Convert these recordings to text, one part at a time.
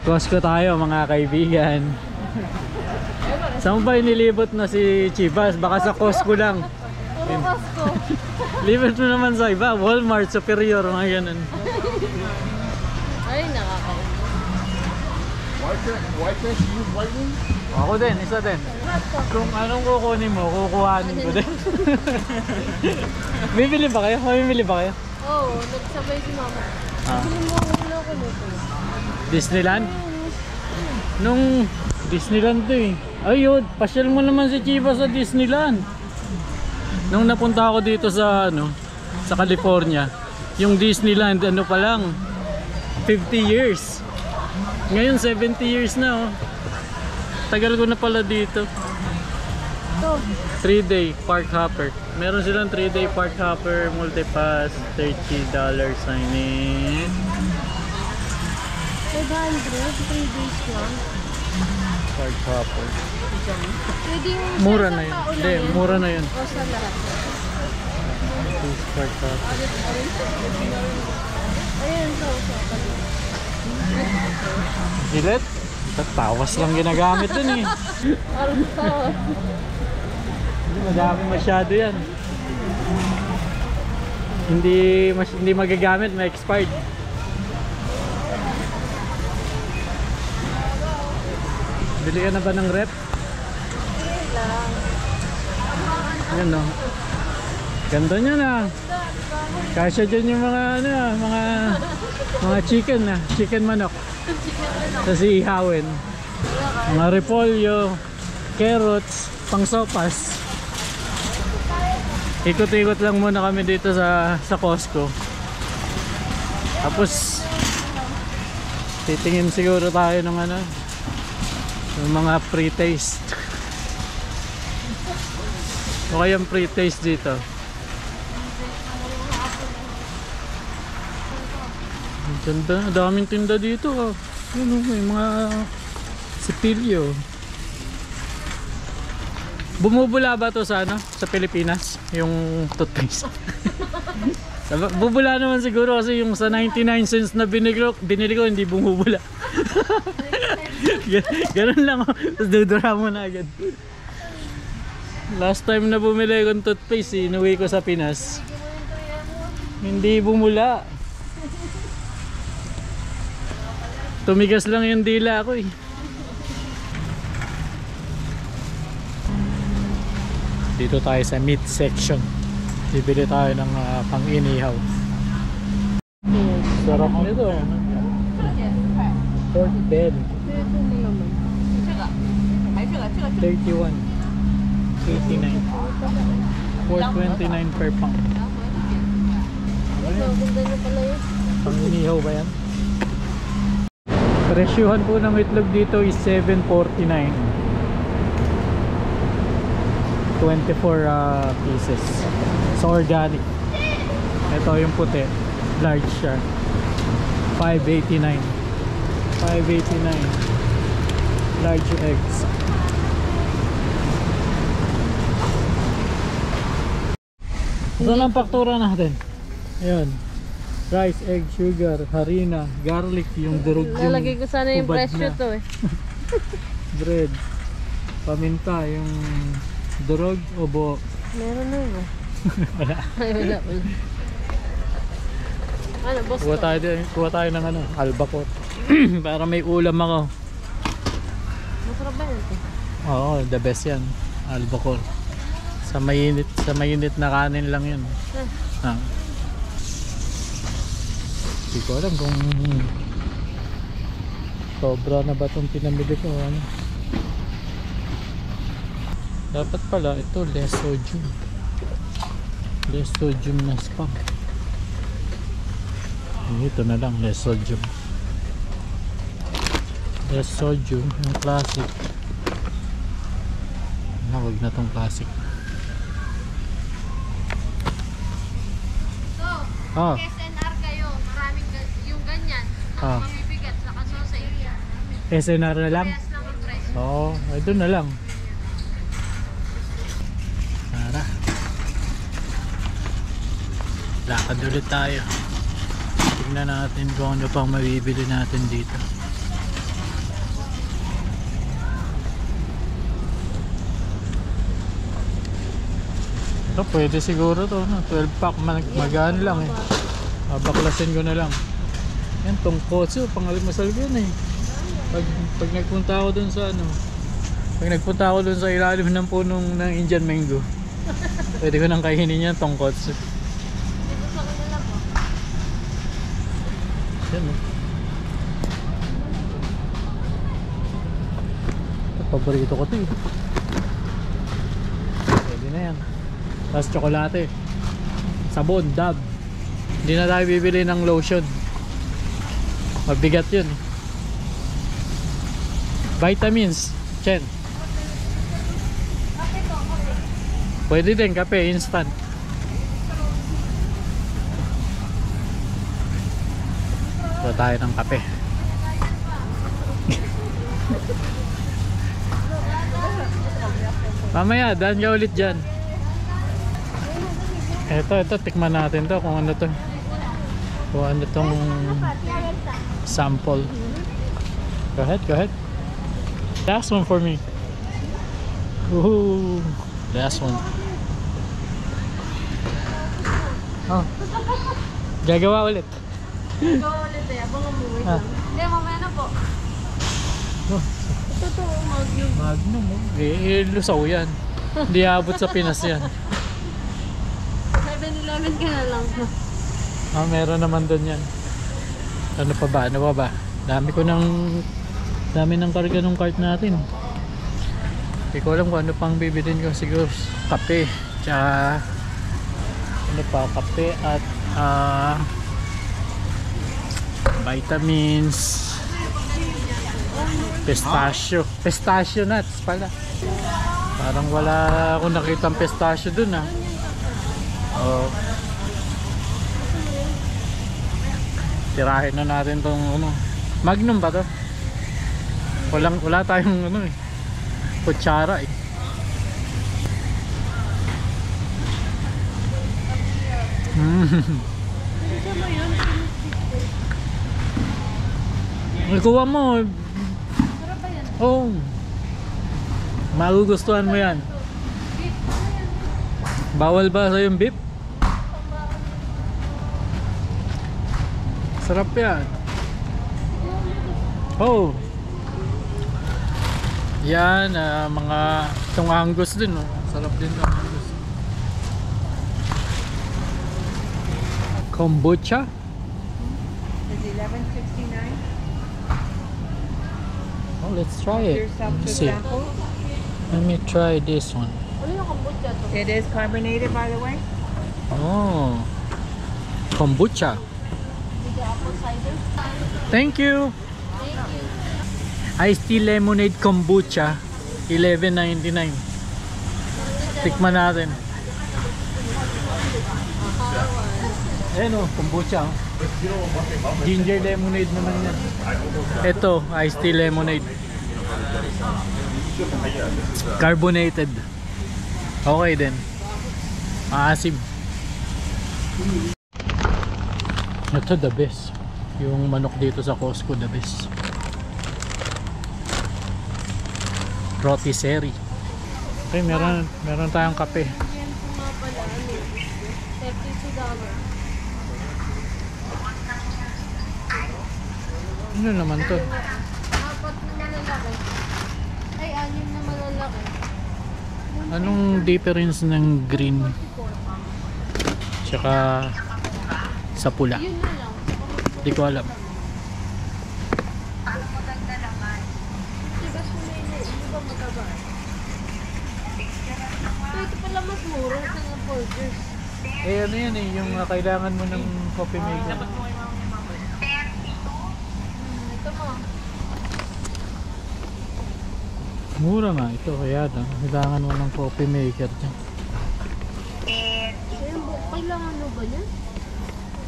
Costco tayo mga kaibigan. Saan ba inilibot na si Chivas? Baka sa Costco lang. Costco. Libot mo naman sa iba, Walmart, Superior, mga ganun. Ay, nakakainis. Why can't you use whitening? Ako din, isa din. Kung anong kukunin mo, kukuhanin ko din. Bibili ba kayo? Mamimili ba kayo? Oo, nagsabay si mama. Ah. Bili mo ulo ko nito. Disneyland? Nung Disneyland to eh. Ayun, pasyal mo naman si Chivas sa Disneyland. Nung napunta ako dito sa sa California, yung Disneyland ano pa lang 50 years. Ngayon 70 years na oh. Tagal ko na pala dito. Ito. 3-day park hopper. Meron silang 3-day park hopper multipass, $30 signing. 500, 3 days lang. Park hopper. Pwede yung Mura sa na yun. tao lang Hindi, mura na yun. O sa lahat. Park hopper. Ayun, so. Gilet? Tawas lang ginagamit dun eh. Alcohol. Hindi madami masyado yan. Hindi magagamit, may expired. Bili ka na ba ng rep? Yan no. Ganda niya na. Kasya dyan yung mga mga chicken na, chicken manok. Tapos ihawin. Mga repolyo, carrots, pang sopas. Ikot-ikot lang muna kami dito sa Costco. Tapos titingin siguro tayo ng yung mga pre-taste. O kayang pre-taste dito. Ang ganda, daming tinda dito oh. Yun, may mga sipilyo. Bumubula ba to sa sa Pilipinas? Yung toothpaste. Bubula naman siguro kasi yung sa 99 cents na binili ko hindi bumubula. Ganun lang oh. Tapos dudura mo na agad. Last time na bumili akong toothpaste, inuwi ko sa Pinas. Hindi bumula. Tumigas lang yung dila ko eh. Dito tayo sa meat section. Bibili tayo ng pang-inihaw. Sarap nito. Pork belly. 31. 89. 429 per pound. Ganda na pala yun. Pang-inihaw ba yan? Presyuhan po ng itlog dito is $7.49. 24 pieces. So organic. Ito yung puti. Large siya. $5.89. $5.89. Large eggs. Saan ang faktura natin? Ayan. Rice, egg, sugar, harina, garlic, yung durog yung Lalagay ko sana yung hubad presyo na. to eh. Bread, paminta, yung durog o buo. Meron na yun. Wala. Ay, wala. Ano, boss Kuha ko? tayo ng albacote. Para may ulam ako. Masarap ba yun? Oo, the best yan. Albacote. Sa mainit na kanin lang yun. Ah. Hindi ko alam kung sobra na ba itong pinamili ko. Dapat pala ito less sodium. Less sodium na spam. Ito na lang, less sodium. Less sodium, yung classic. Huwag na tong classic. So, Ah. SNR kayo, maraming yung ganyan, Ah. mabibigat, saka sausage. SNR na lang? Parehas lang ang presyo. Oo, ay doon na lang. Tara. Lakad ulit tayo. Tignan natin kung ano pang mabibili natin dito. Ito, pwede siguro to, no? 12 pack, magaan lang eh. Baklasin ko na lang. Yan, tongkotsu, pangalimasal ko yun eh. Pag nagpunta ako dun sa ano, pag nagpunta ako dun sa ilalim ng punong ng Indian mango, pwede ko nang kainin yan, tongkotsu. Dito sa kanila po. Yan oh. Ito, paborito ko ito eh. Pwede na yan. Tapos tsokolate, sabon, dab. Hindi na tayo bibili ng lotion, mabigat yun. Vitamins, Chen. Pwede din kape, instant. Ito tayo ng kape. Mamaya, daan ka ulit dyan. Ito, tikman natin to kung ano to. Kung ano tong sample. Go ahead. Last one for me. Woohoo! Last one. Oh. Gagawa ulit. Ikaw ulit eh, abang umuwi Ah. lang. Hindi, mamaya na po. Oh, Totoo, Magnum. Magnum oh. Lusaw yan. Hindi abot sa Pinas yan. 7-Eleven ka na lang. Meron naman doon yan. Ano pa ba? Dami ng karga ng cart natin. Hindi ko alam kung ano pang bibilin ko. Siguro kape, tsaka ano pa, kape at vitamins, pistachio nuts pala. Parang wala akong nakitang pistachio dun ah. Oh. Tirahin na natin tong ano. Magnum ba to? Wala tayong ano eh, kutsara eh. Ikuha mo. Sarap ba yan? Oh. Magugustuhan mo yan. Bawal ba sa yung beef? Sarap yan. Oh. Yan, mga itong Angus din, oh. Sarap din ng Angus. Kombucha. Is $11.69? Oh, let's try it. Yourself Let me to see. sample. Let me try this one. Ano yung kombucha to? It is carbonated, by the way. Oh. Kombucha. With the apple cider? Thank you. Thank you. Iced tea lemonade kombucha, $11.99. Tikman natin. Ayan o, kombucha. Oh. Ginger lemonade naman yan. Ito, iced tea lemonade. Carbonated. Okay din. Maasim. Ito the best. Yung manok dito sa Costco, the best. Rotisserie. Okay, meron tayong kape. Yan po nga pala, ano, $32. Ano naman to? 4 na malalaki. Ay, 6 na malalaki. Anong difference ng green tsaka sa pula? Yun na lang. Di ko alam. Diba sumili? Hindi ba mataba? Ito pala mas mura sa ng Folgers. Eh ano yan eh, yung kailangan mo ng coffee maker. Ito mo. Mura nga ito, kaya lang. Kailangan mo ng coffee maker dyan. Kailangan mo ba yan?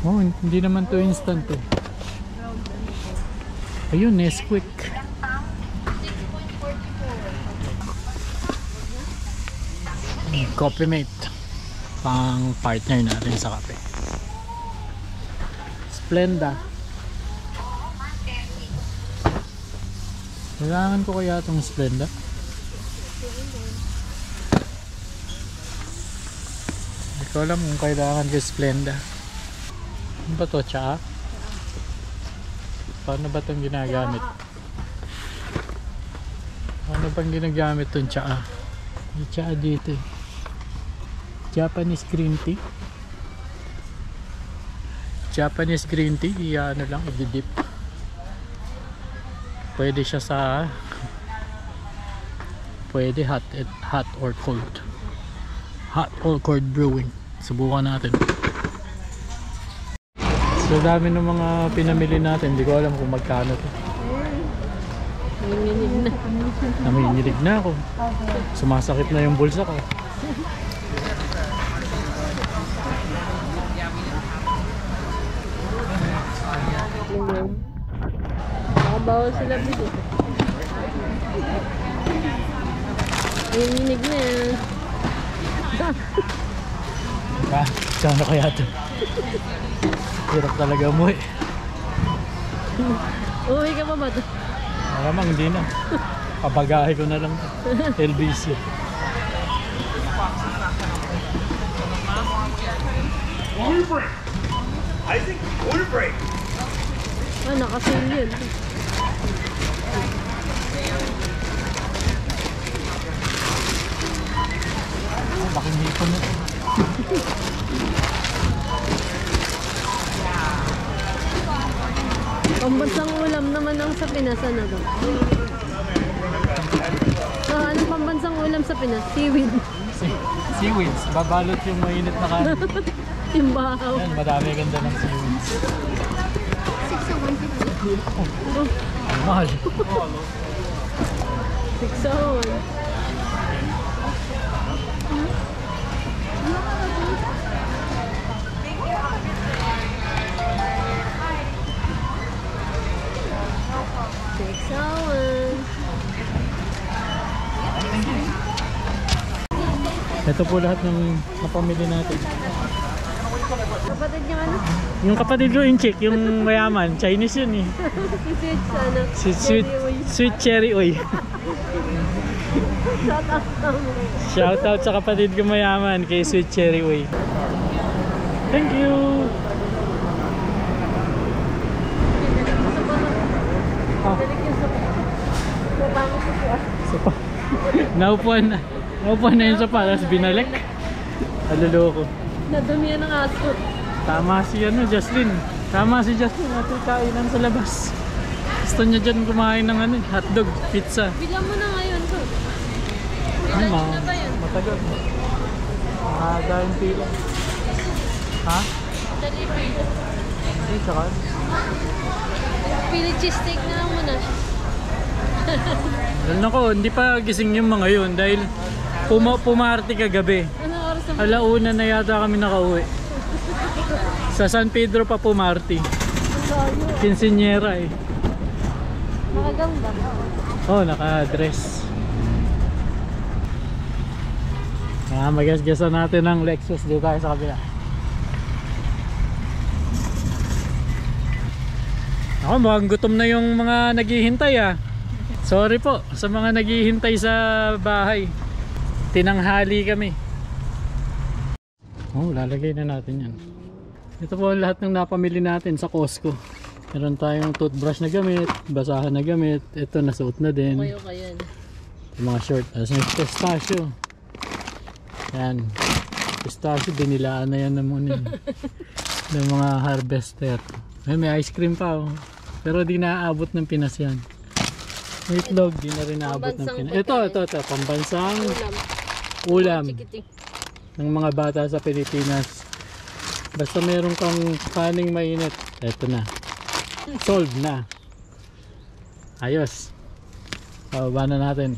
Oh, hindi naman to instant eh. Ayun, Nesquik. 6.44. Coffee mate. Pang partner natin sa kape. Splenda. Kailangan ko kaya itong Splenda? ko alam kung kailangan ko Splenda. Ano ba to? Tsaa? Paano ba itong ginagamit? Paano bang ginagamit itong tsaa? May tsaa dito eh. Japanese green tea. Japanese green tea, ano lang, i-dip. Pwede siya sa pwede hot or cold. Hot or cold brewing. Subukan natin. So dami ng mga pinamili natin. Hindi ko alam kung magkano to. Nanginginig na. Nanginginig na ako. Sumasakit na yung bulsa ko. Nakabawal sila bigyan. Nanginginig na yan. Saan na kaya ito? Hirap talaga umuwi. Uwi ka pa ba ito? Maramang hindi na. Papagahe ko na lang ito. LBC. Order break. I think order break. Ah, nakasil yun. Laking hipon na ito. Pambansang ulam naman ang sa Pinas, ano ba? Anong pambansang ulam sa Pinas? Seaweed. Seaweeds. Babalot yung mainit na kanin. Timbahaw. Yan, madami ganda ng seaweeds. 6 Ang mahal. 6 Ito po lahat ng napamili natin. Kapatid niya ano? Yung kapatid ko yung chick, yung mayaman. Chinese yun eh. Sweet ano? Sweet cherry oil. Shout out naman. Shout out sa kapatid ko mayaman kay Sweet Cherry Oil. Thank you. Sopa. Naupuan na yung sopa, tapos binalik. Aluloko. Nadumihan ng aso. Tama si Justin. Tama si Justin. Natin kainan sa labas. Gusto niya dyan kumain ng hotdog, pizza. Bilang mo na ngayon to. Ay, Ilan na ba yun? matagal. Dahil pila. Ha? Delivery. Hindi, tsaka. Pili cheese steak na lang muna. Nako, hindi pa gising yung mga yun dahil pumarty kagabi. Ano oras na? Alauna na yata kami nakauwi. Sa San Pedro pa pumarty. Quinceañera eh. Nakagamba. Oh, naka-dress. Magasgasan natin ng Lexus dito tayo sa kabila. Ako, mukhang gutom na yung mga naghihintay ah. Sorry po sa mga naghihintay sa bahay. Tinanghali kami. Oh, lalagay na natin yan. Ito po ang lahat ng napamili natin sa Costco. Meron tayong toothbrush na gamit, basahan na gamit. Ito nasuot na din. Kayo kayan. Yung mga short. As may pistachio. Yan. Pistachio, dinilaan na yan naman yun. Ng mga harvester. May ice cream pa oh. Pero di naaabot ng Pinas yan. May itlog, di na rin naaabot ng Pinas. Ito. Pambansang ulam ng mga bata sa Pilipinas. Basta meron kang kaning mainit. Ito na. Solved na. Ayos. Pababa na natin.